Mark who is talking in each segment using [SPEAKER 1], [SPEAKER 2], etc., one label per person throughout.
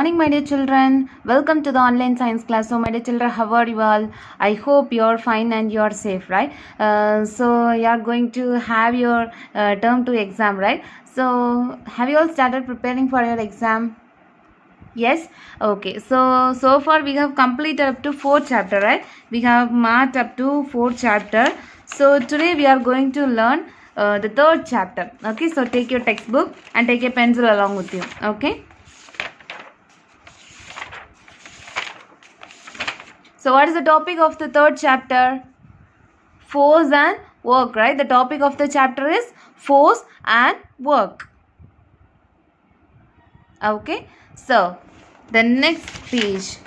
[SPEAKER 1] morning, my dear children. Welcome to the online science class. So, my dear children, how are you all? I hope you're fine and you're safe, right? So, you are going to have your term 2 exam, right? So, have you all started preparing for your exam? Yes. Okay. So far we have completed up to 4 chapter, right? We have marked up to 4 chapter. So today we are going to learn the 3rd chapter. Okay. So take your textbook and take a pencil along with you. Okay. So what is the topic of the 3rd chapter? Force and work, right? The topic of the chapter is force and work. Okay. So the next page.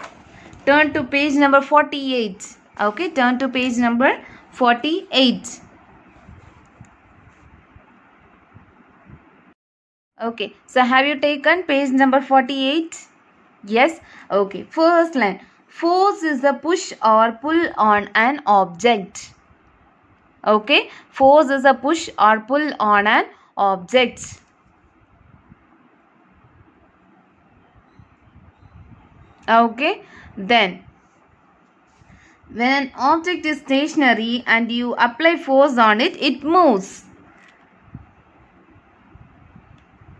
[SPEAKER 1] Turn to page number 48. Okay, turn to page number 48. Okay, so have you taken page number 48? Yes. Okay, first line. Force is the push or pull on an object. Okay, force is a push or pull on an object. Okay, then when an object is stationary and you apply force on it, it moves.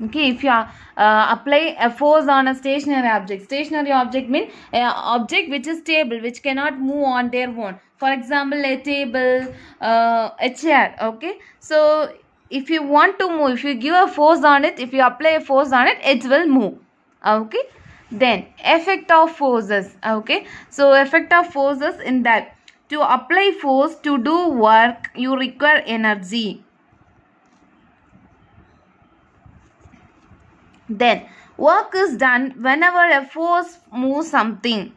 [SPEAKER 1] Okay, if you apply a force on a stationary object means object which is stable, which cannot move on their own. For example, a table, a chair. Okay, so if you want to move, if you give a force on it, if you apply a force on it, it will move. Okay, then effect of forces. Okay, so effect of forces in that to apply force to do work, you require energy. Then work is done whenever a force moves something.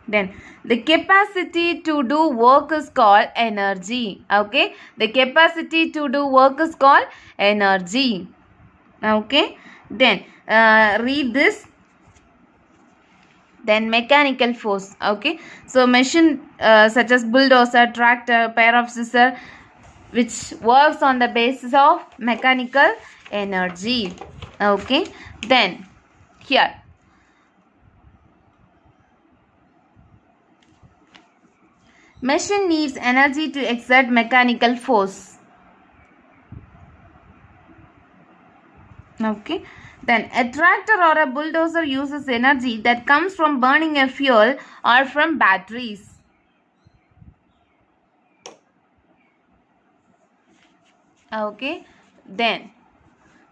[SPEAKER 1] Then the capacity to do work is called energy. Okay, the capacity to do work is called energy. Okay, then read this. Then mechanical force. Okay, so machine such as bulldozer, tractor, pair of scissors, which works on the basis of mechanical energy. Okay, then here machine needs energy to exert mechanical force. Okay, then a tractor or a bulldozer uses energy that comes from burning a fuel or from batteries. Okay, then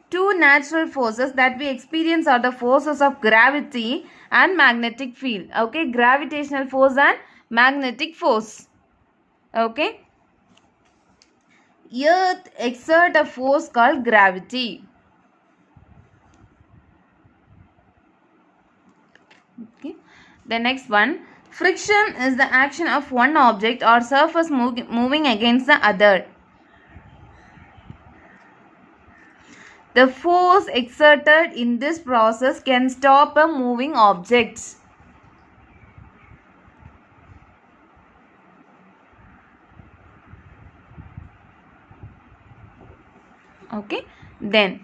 [SPEAKER 1] two natural forces that we experience are the forces of gravity and magnetic field. Okay, gravitational force and magnetic force. Okay, earth exert a force called gravity. Okay, the next one, friction is the action of one object or surface moving against the other. The force exerted in this process can stop a moving object. Okay, then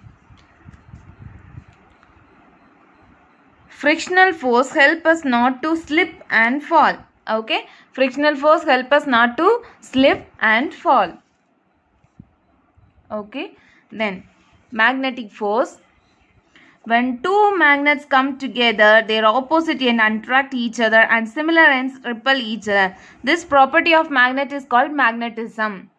[SPEAKER 1] frictional force help us not to slip and fall. Okay, frictional force help us not to slip and fall. Okay, then magnetic force. When two magnets come together, their opposite ends attract each other and similar ends repel each other. This property of magnet is called magnetism.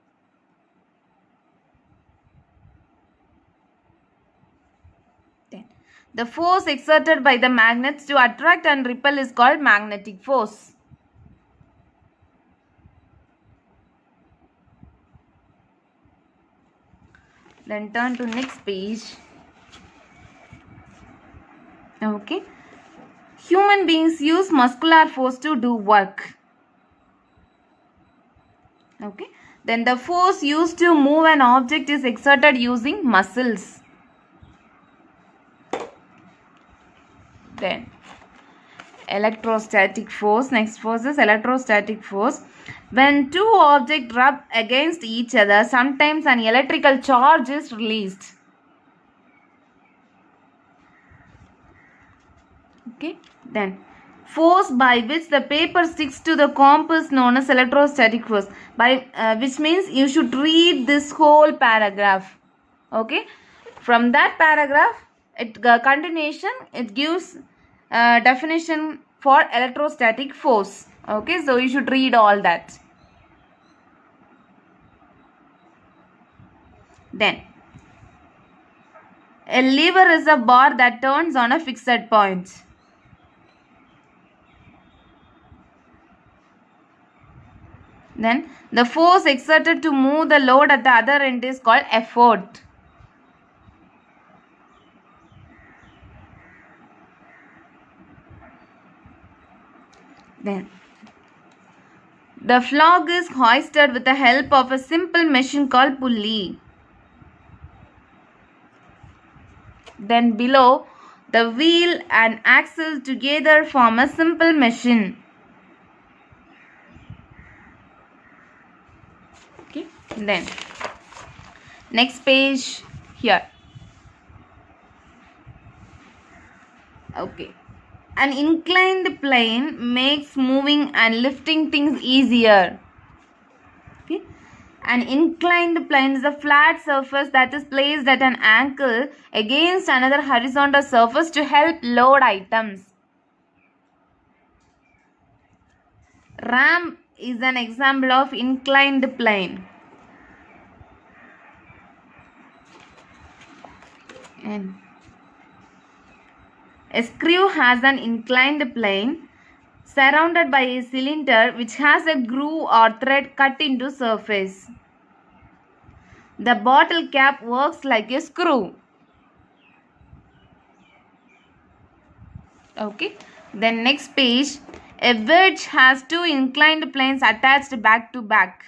[SPEAKER 1] Then, the force exerted by the magnets to attract and repel is called magnetic force. Then turn to next page. Okay, human beings use muscular force to do work. Okay, then the force used to move an object is exerted using muscles. Then electrostatic force. Next force is electrostatic force. When two objects rub against each other, sometimes an electrical charge is released. Okay, then force by which the paper sticks to the comp is known as electrostatic force, by which means you should read this whole paragraph. Okay, from that paragraph, continuation, it gives definition for electrostatic force. Okay, so you should read all that. Then a lever is a bar that turns on a fixed point. Then the force exerted to move the load at the other end is called effort. Then the flog is hoisted with the help of a simple machine called pulley. Then below, the wheel and axle together form a simple machine. Okay, then next page here. Okay, an inclined plane makes moving and lifting things easier. Okay, an inclined plane is a flat surface that is placed at an angle against another horizontal surface to help load items. Ramp is an example of inclined plane. And a screw has an inclined plane surrounded by a cylinder which has a groove or thread cut into surface. The bottle cap works like a screw. Okay, then next page, a wedge has two inclined planes attached back to back.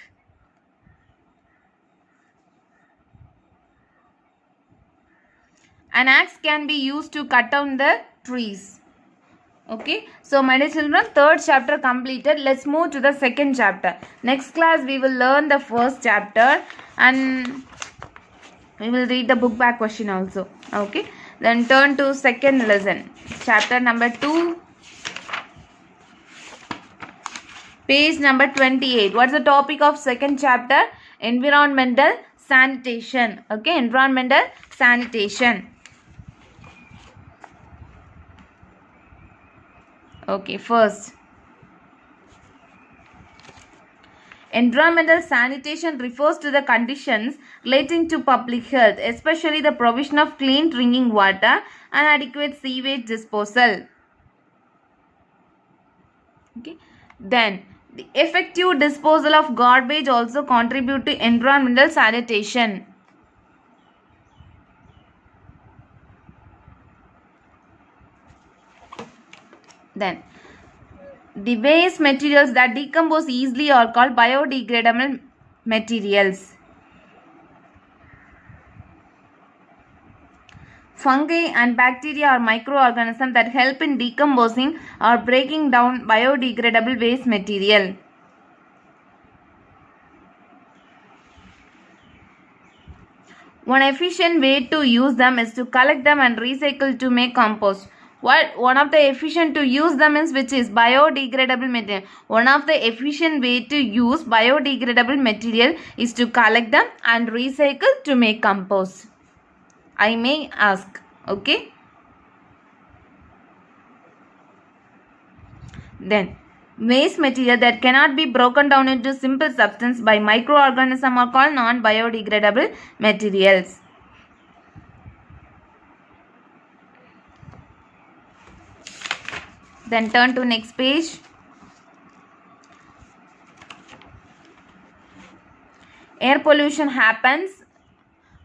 [SPEAKER 1] An axe can be used to cut down the trees. Okay, so my dear children, third chapter completed. Let's move to the second chapter. Next class we will learn the first chapter and we will read the book back question also. Okay, then turn to second lesson, chapter number 2, page number 28. What's the topic of second chapter? Environmental sanitation. Okay, environmental sanitation. Okay, first, environmental sanitation refers to the conditions relating to public health, especially the provision of clean drinking water and adequate sewage disposal. Okay, then the effective disposal of garbage also contribute to environmental sanitation. Then the waste materials that decompose easily are called biodegradable materials. Fungi and bacteria are microorganisms that help in decomposing or breaking down biodegradable waste material. One efficient way to use them is to collect them and recycle to make compost. One of the efficient to use them is which is biodegradable material. One of the efficient way to use biodegradable material is to collect them and recycle to make compost. I may ask. Okay. Then waste material that cannot be broken down into simple substance by microorganisms are called non-biodegradable materials. Then turn to next page. Air pollution happens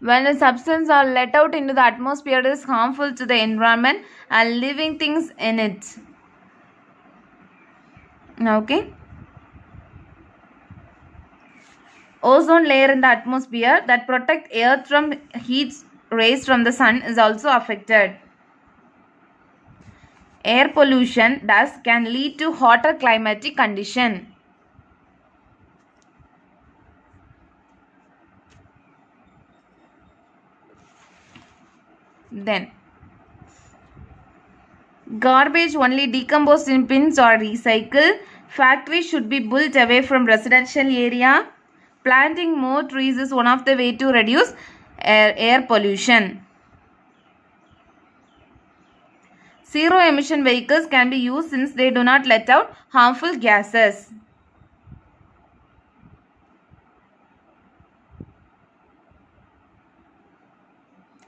[SPEAKER 1] when a substance are let out into the atmosphere is harmful to the environment and living things in it. Okay. Ozone layer in the atmosphere that protect earth from heat rays from the sun is also affected. Air pollution thus can lead to hotter climatic condition. Then Garbage only decomposed in bins or recycled. Factories should be built away from residential area. Planting more trees is one of the way to reduce air pollution. Zero emission vehicles can be used since they do not let out harmful gases.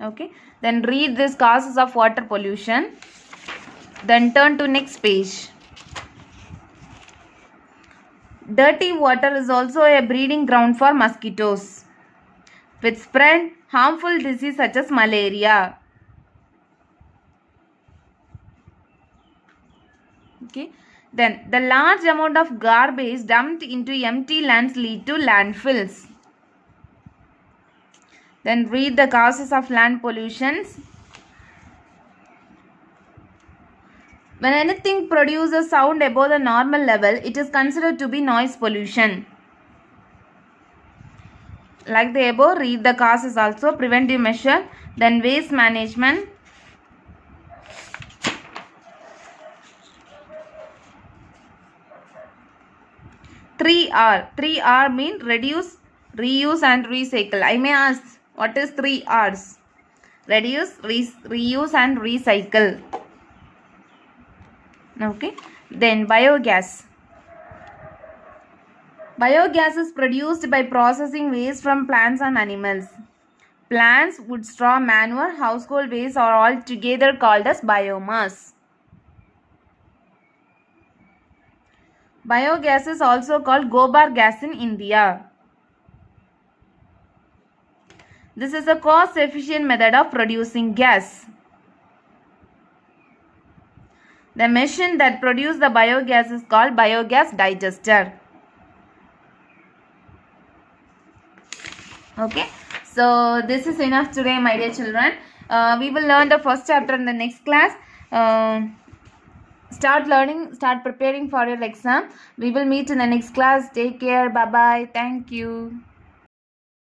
[SPEAKER 1] Okay, then read this causes of water pollution. Then turn to next page. Dirty water is also a breeding ground for mosquitoes, which spread harmful diseases such as malaria. Okay. Then the large amount of garbage dumped into empty lands lead to landfills. Then read the causes of land pollutions. When anything produces sound above the normal level, it is considered to be noise pollution. Like the above, read the causes also. Preventive measure, then waste management. Three R mean reduce, reuse and recycle. I may ask, what is 3 R's? Reduce, reuse and recycle. Okay. Then biogas. Biogas is produced by processing waste from plants and animals. Plants, wood, straw, manure, household waste are all together called as biomass. Biogas is also called gobar gas in India. This is a cost-efficient method of producing gas. The machine that produces the biogas is called biogas digester. Okay, so this is enough today, my dear children. We will learn the first chapter in the next class. Start learning, start preparing for your exam. We will meet in the next class. Take care. Bye bye. Thank you.